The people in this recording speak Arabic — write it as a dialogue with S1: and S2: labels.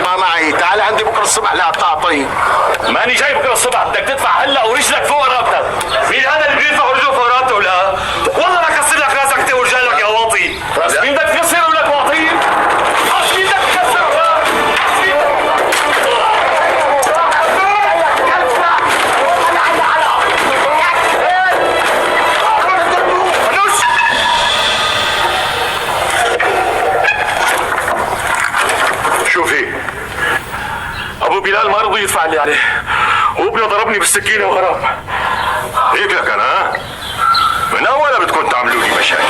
S1: ما معي، تعال عندي بكره الصبح لا تعطي.
S2: ماني جاي بكره الصبح، بدك تدفع هلا ورجلك فوق رقبتك. مين هذا اللي بيدفع رجله فوق رقبته ولا؟ والله لا كسر لك راسك انت ورجع لك يا واطي. راس مين بدك تكسر ولك واطي؟ راس مين بدك تكسر؟ شوفي ابو بلال ما رضي يدفع اللي عليه، وابنه ضربني بالسكينه وهرب.
S3: هيك لك انا من اول بدكم تعملوا لي مشاكل.